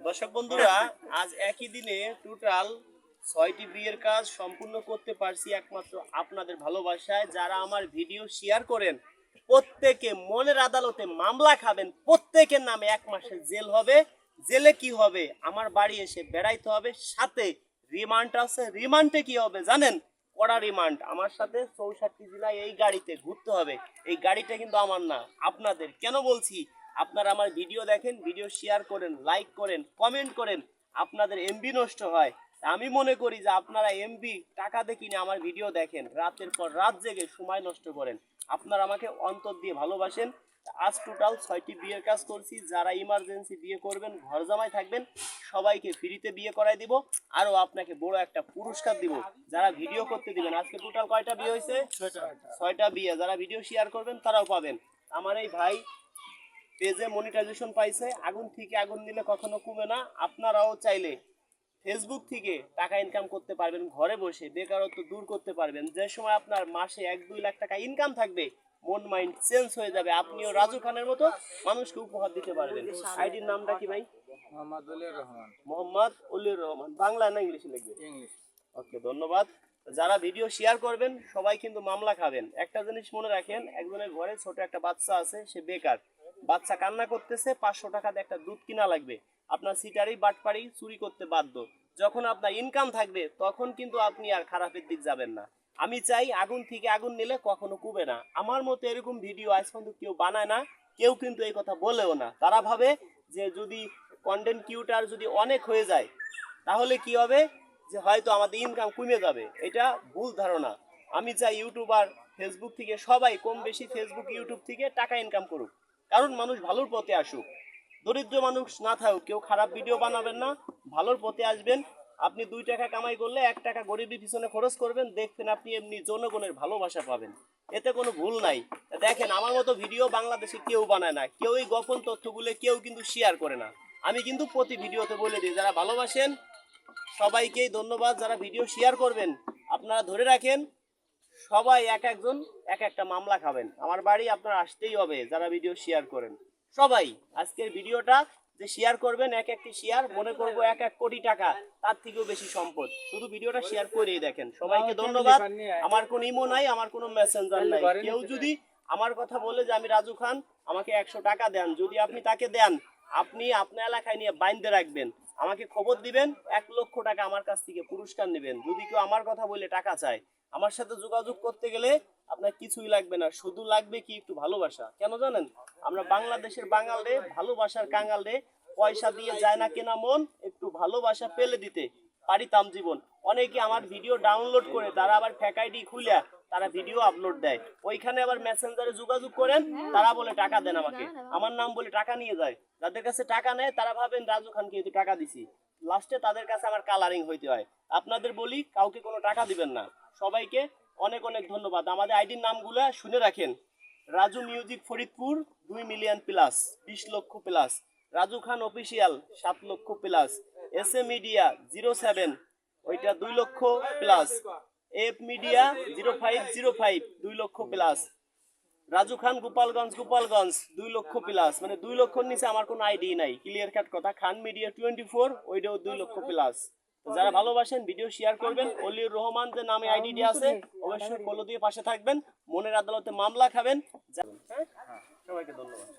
দর্শক বন্ধুরা, আজ একই দিনে টোটাল 6টি বিয়ের কাজ সম্পূর্ণ করতে পারছি একমাত্র আপনাদের ভালোবাসায়। যারা আমার ভিডিও শেয়ার করেন প্রত্যেকে মনের আদালতে মামলা খাবেন, প্রত্যেকের নামে 1 মাসের জেল হবে। জেলে কি হবে? আমার বাড়ি এসে বেড়াইতে হবে, সাথে রিমান্ড আছে। রিমান্ডে কি হবে জানেন? কড়া রিমান্ড। আমার সাথে 64 জেলায় এই গাড়িতে ঘুরতে হবে। এই গাড়িটা কিন্তু আমার না, আপনাদের। কেন বলছি? আপনারা আমার ভিডিও দেখেন, ভিডিও শেয়ার করেন, লাইক করেন, কমেন্ট করেন, আপনাদের এমবি নষ্ট হয়। আমি মনে করি যে আপনারা এমবি টাকা দিয়ে কিনে আমার ভিডিও দেখেন, রাতের পর রাত জেগে সময় নষ্ট করেন। আপনারা আমাকে অন্তর দিয়ে ভালোবাসেন। আজ টোটাল 6টি বিয়ের কাজ করছি। যারা ইমার্জেন্সি বিয়ে করবেন, ঘর জামাই থাকবেন, সবাইকে ফ্রিতে বিয়ে করাই দিব। আরও আপনাকে বড় একটা পুরস্কার দিব যারা ভিডিও করতে দিবেন। আজকে টোটাল কয়টা বিয়ে হয়েছে? 6টা বিয়ে। যারা ভিডিও শেয়ার করবেন তারাও পাবেন। আমার এই ভাই পেজে মনিটাইজেশন পাইছে। আগুন থেকে আগুন দিলে কখনো কমে না। আপনারাও চাইলে ফেসবুক থেকে টাকা ইনকাম করতে পারবেন, ঘরে বসে বেকারত্ব দূর করতে পারবেন। যে সময় আপনার মাসে 1-2 লাখ টাকা ইনকাম থাকবে, মন মাইন্ড চেঞ্জ হয়ে যাবে, আপনিও রাজু খানের মতো মানুষকে উপহার দিতে পারবেন। আইডির নামটা কি ভাই? মোহাম্মদ অলির রহমান। বাংলা না ইংলিশে লিখবে? ইংলিশ। ওকে, ধন্যবাদ। যারা ভিডিও শেয়ার করবেন সবাই কিন্তু মামলা খাবেন। একটা জিনিস মনে রাখেন, একজনের ঘরে ছোট একটা বাচ্চা আছে, সে বেকার, বাচ্চা কান্না করতেছে, 500 টাকা দিয়ে একটা দুধ কিনা লাগবে। আপনার সিটারি বাটপাড়ি চুরি করতে বাধ্য। যখন আপনার ইনকাম থাকবে তখন কিন্তু আপনি আর খারাপের দিক যাবেন না। আমি চাই আগুন থেকে আগুন নিলে কখনো কুবে না। আমার মতো এরকম ভিডিও আজ পর্যন্ত কেউ বানায় না, কেউ কিন্তু এই কথা বলেও না। তারা ভাবে যে যদি কন্টেন্ট কিউটার যদি অনেক হয়ে যায় তাহলে কি হবে, যে হয়তো আমাদের ইনকাম কমে যাবে। এটা ভুল ধারণা। আমি চাই ইউটিউবার ফেসবুক থেকে সবাই কম বেশি ফেসবুক ইউটিউব থেকে টাকা ইনকাম করুক, কারণ মানুষ ভালোর পথে আসুক। দরিদ্র মানুষ না থাকুক, কেউ খারাপ ভিডিও বানাবেন না, ভালোর পথে আসবেন। আপনি 2 টাকা কামাই করলে 1 টাকা গরিবের পিছনে খরচ করবেন, দেখবেন আপনি এমনি জনগণের ভালোবাসা পাবেন। এতে কোনো ভুল নাই। দেখেন, আমার মতো ভিডিও বাংলাদেশে কেউ বানায় না, কেউ এই গোপন তথ্যগুলো কেউ কিন্তু শেয়ার করে না। আমি কিন্তু প্রতি ভিডিওতে বলে দিই, যারা ভালোবাসেন সবাইকেই ধন্যবাদ। যারা ভিডিও শেয়ার করবেন আপনারা ধরে রাখেন, সবাই এক একজন এক একটা মামলা খাবেন। আমার বাড়ি আপনারা আসতেই হবে যারা ভিডিও শেয়ার করেন। সবাই আজকের ভিডিওটা যে শেয়ার করবেন, এক একটি শেয়ার মনে করবো 1 কোটি টাকা, তার থেকেও বেশি সম্পদ। শুধু ভিডিওটা শেয়ার করেই দেখেন। সবাইকে ধন্যবাদ। আমার কোনো ইমো নাই, আমার কোনো মেসেঞ্জার নাই। কেউ যদি আমার কথা বলে যে আমি রাজু খান, আমাকে 100 টাকা দেন, যদি আপনি তাকে দেন, আপনি আপনার এলাকায় নিয়ে বাইন্ধে রাখবেন, আমাকে খবর দিবেন, 1 লক্ষ টাকা আমার কাছ থেকে পুরস্কার নেবেন। যদি কেউ আমার কথা বলে টাকা চায়, আমার সাথে যোগাযোগ করতে গেলে আপনার কিছুই লাগবে না, শুধু লাগবে কি একটু ভালোবাসা। কেন জানেন? আমরা বাংলাদেশের বাঙাল রে, ভালোবাসার কাঙ্গাল রে, পয়সা দিয়ে যায় না কেনা মন, একটু ভালোবাসা পেলে দিতে পারিতাম জীবন। অনেকে আমার ভিডিও ডাউনলোড করে তারা আবার ফেক আইডি খুলে তারা ভিডিও আপলোড দেয়, ওইখানে আবার মেসেঞ্জারে যোগাযোগ করেন, তারা বলে টাকা দেন আমাকে, আমার নাম বলে টাকা নিয়ে যায়। যাদের কাছে টাকা নেয় তারা ভাবেন রাজু খানকে একটু টাকা দিছি, লাস্টে তাদের কাছে আমার কালারিং হইতে হয়। আপনাদের বলি, কাউকে কোনো টাকা দিবেন না। সবাইকে অনেক অনেক ধন্যবাদ। আমাদের আইডির নামগুলো শুনে রাখেন: Raju music Faridpur 2 million plus, 20 লক্ষ প্লাস; রাজু খান অফিসিয়াল 7 লক্ষ প্লাস; এস এ মিডিয়া 07 ওইটা 2 লক্ষ প্লাস; এফ মিডিয়া 0505 2 লক্ষ প্লাস; রাজু খান গোপালগঞ্জ 2 লক্ষ প্লাস। মানে 2 লক্ষর নিচে আমার কোনো আইডি নাই, ক্লিয়ার কাট কথা। খান মিডিয়া 24 ওইটাও 2 লক্ষ প্লাস। যারা ভালোবাসেন ভিডিও শেয়ার করবেন। অলির রহমান যে নামে আইডিটি আছে অবশ্যই ফলো দিয়ে পাশে থাকবেন। মনের আদালতে মামলা খাবেন। সবাইকে ধন্যবাদ।